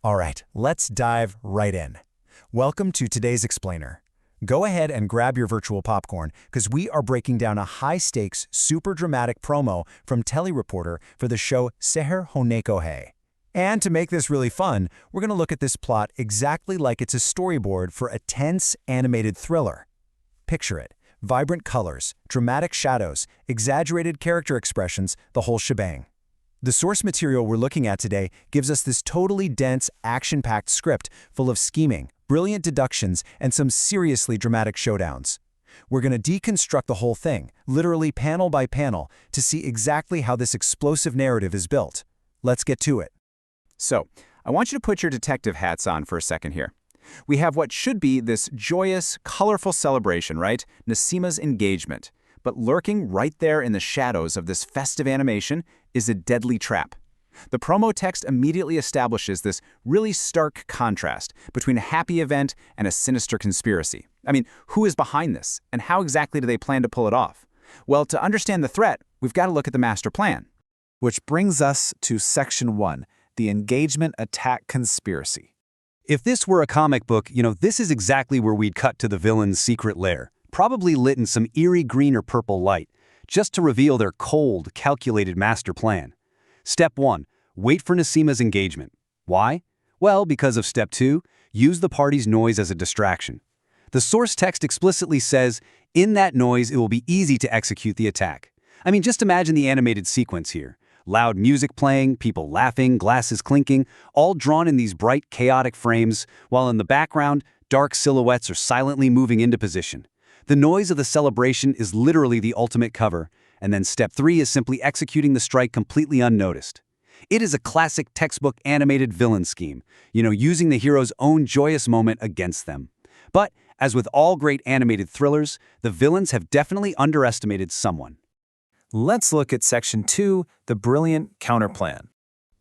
All right, let's dive right in. Welcome to today's explainer. Go ahead and grab your virtual popcorn because we are breaking down a high-stakes, super dramatic promo from Telereporter for the show Seher Honekohe. And to make this really fun, we're going to look at this plot exactly like it's a storyboard for a tense, animated thriller. Picture it. Vibrant colors, dramatic shadows, exaggerated character expressions, the whole shebang. The source material we're looking at today gives us this totally dense, action-packed script full of scheming, brilliant deductions, and some seriously dramatic showdowns. We're going to deconstruct the whole thing, literally panel by panel, to see exactly how this explosive narrative is built. Let's get to it. So, I want you to put your detective hats on for a second here. We have what should be this joyous, colorful celebration, right? Nasima's engagement. But lurking right there in the shadows of this festive animation is a deadly trap. The promo text immediately establishes this really stark contrast between a happy event and a sinister conspiracy. I mean, who is behind this, and how exactly do they plan to pull it off? Well, to understand the threat, we've got to look at the master plan. Which brings us to Section 1, the engagement attack conspiracy. If this were a comic book, this is exactly where we'd cut to the villain's secret lair, probably lit in some eerie green or purple light, just to reveal their cold, calculated master plan. Step 1. Wait for Nasima's engagement. Why? Well, because of Step 2, use the party's noise as a distraction. The source text explicitly says, in that noise it will be easy to execute the attack. I mean, just imagine the animated sequence here. Loud music playing, people laughing, glasses clinking, all drawn in these bright, chaotic frames, while in the background, dark silhouettes are silently moving into position. The noise of the celebration is literally the ultimate cover, and then Step 3 is simply executing the strike completely unnoticed. It is a classic textbook animated villain scheme, using the hero's own joyous moment against them. But, as with all great animated thrillers, the villains have definitely underestimated someone. Let's look at Section 2, the brilliant counterplan.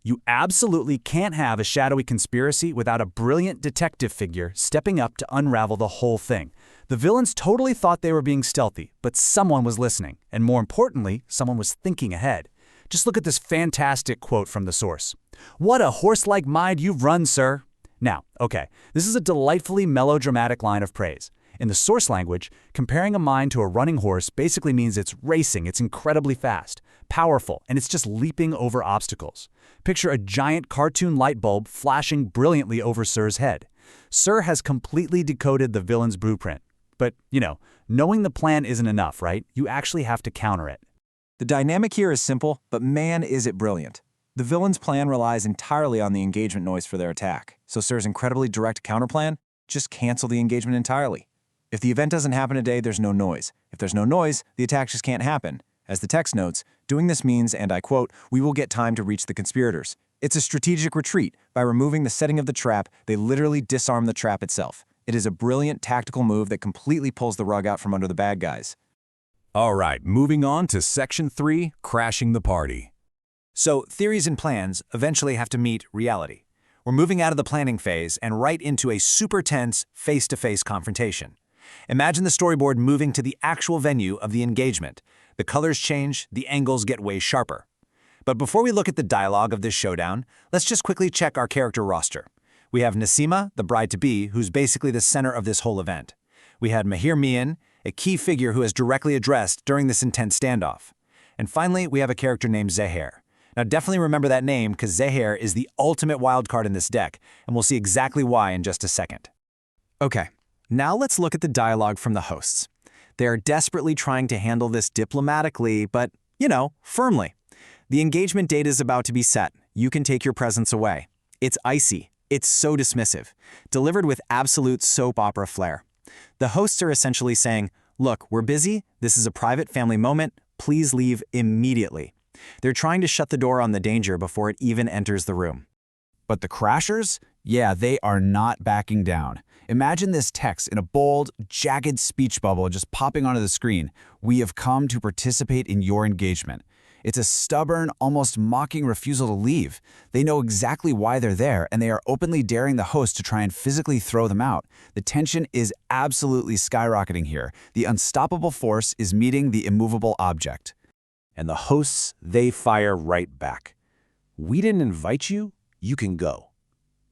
You absolutely can't have a shadowy conspiracy without a brilliant detective figure stepping up to unravel the whole thing. The villains totally thought they were being stealthy, but someone was listening, and more importantly, someone was thinking ahead. Just look at this fantastic quote from the source. "What a horse-like mind you've run, sir." Now, okay, this is a delightfully melodramatic line of praise. In the source language, comparing a mind to a running horse basically means it's racing, it's incredibly fast, powerful, and it's just leaping over obstacles. Picture a giant cartoon light bulb flashing brilliantly over Sir's head. Sir has completely decoded the villain's blueprint. But, knowing the plan isn't enough, right? You actually have to counter it. The dynamic here is simple, but man is it brilliant. The villain's plan relies entirely on the engagement noise for their attack, so Sir's incredibly direct counterplan: just cancel the engagement entirely. If the event doesn't happen today, there's no noise. If there's no noise, the attack just can't happen. As the text notes, doing this means, and I quote, "we will get time to reach the conspirators." It's a strategic retreat. By removing the setting of the trap, they literally disarm the trap itself. It is a brilliant tactical move that completely pulls the rug out from under the bad guys. All right, moving on to Section 3, crashing the party. So, theories and plans eventually have to meet reality. We're moving out of the planning phase and right into a super tense, face-to-face confrontation. Imagine the storyboard moving to the actual venue of the engagement. The colors change, the angles get way sharper. But before we look at the dialogue of this showdown, let's just quickly check our character roster. We have Nasima, the bride-to-be, who's basically the center of this whole event. We had Mahir Mian, a key figure who is directly addressed during this intense standoff. And finally, we have a character named Seher. Now definitely remember that name because Seher is the ultimate wildcard in this deck, and we'll see exactly why in just a second. Okay, now let's look at the dialogue from the hosts. They are desperately trying to handle this diplomatically, but, firmly. The engagement date is about to be set. You can take your presents away. It's icy. It's so dismissive, delivered with absolute soap opera flair. The hosts are essentially saying, look, we're busy, this is a private family moment, please leave immediately. They're trying to shut the door on the danger before it even enters the room. But the crashers? Yeah, they are not backing down. Imagine this text in a bold, jagged speech bubble just popping onto the screen. "We have come to participate in your engagement." It's a stubborn, almost mocking refusal to leave. They know exactly why they're there, and they are openly daring the host to try and physically throw them out. The tension is absolutely skyrocketing here. The unstoppable force is meeting the immovable object. And the hosts, they fire right back. "We didn't invite you, you can go."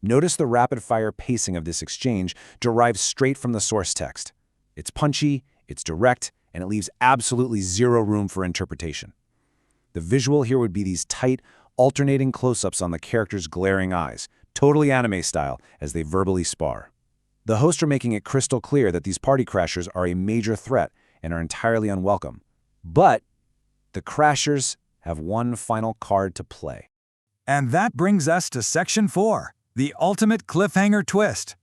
Notice the rapid-fire pacing of this exchange derives straight from the source text. It's punchy, it's direct, and it leaves absolutely zero room for interpretation. The visual here would be these tight, alternating close-ups on the characters' glaring eyes, totally anime style, as they verbally spar. The hosts are making it crystal clear that these party crashers are a major threat and are entirely unwelcome. But the crashers have one final card to play. And that brings us to Section 4, the ultimate cliffhanger twist.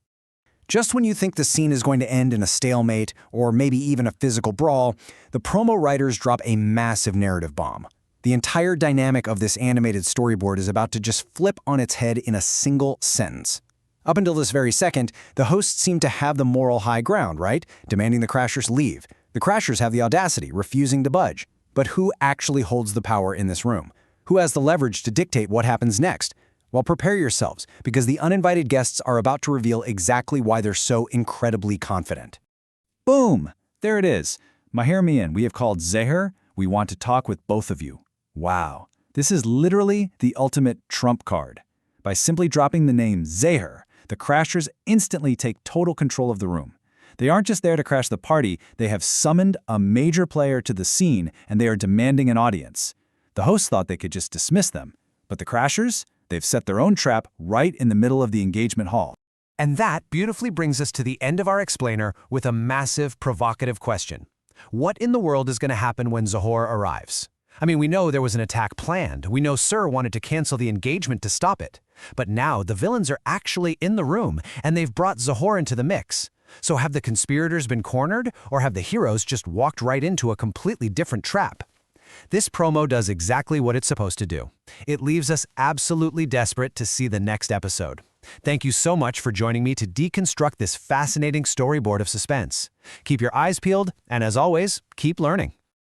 Just when you think the scene is going to end in a stalemate, or maybe even a physical brawl, the promo writers drop a massive narrative bomb. The entire dynamic of this animated storyboard is about to just flip on its head in a single sentence. Up until this very second, the hosts seem to have the moral high ground, right? Demanding the crashers leave. The crashers have the audacity, refusing to budge. But who actually holds the power in this room? Who has the leverage to dictate what happens next? Well, prepare yourselves, because the uninvited guests are about to reveal exactly why they're so incredibly confident. Boom! There it is. Mahir Mian, we have called Seher. We want to talk with both of you. Wow. This is literally the ultimate trump card. By simply dropping the name Seher, the crashers instantly take total control of the room. They aren't just there to crash the party, they have summoned a major player to the scene and they are demanding an audience. The hosts thought they could just dismiss them, but the crashers, they've set their own trap right in the middle of the engagement hall. And that beautifully brings us to the end of our explainer with a massive, provocative question. What in the world is going to happen when Zahor arrives? I mean, we know there was an attack planned. We know Sir wanted to cancel the engagement to stop it. But now the villains are actually in the room, and they've brought Zahor into the mix. So have the conspirators been cornered, or have the heroes just walked right into a completely different trap? This promo does exactly what it's supposed to do. It leaves us absolutely desperate to see the next episode. Thank you so much for joining me to deconstruct this fascinating storyboard of suspense. Keep your eyes peeled, and as always, keep learning.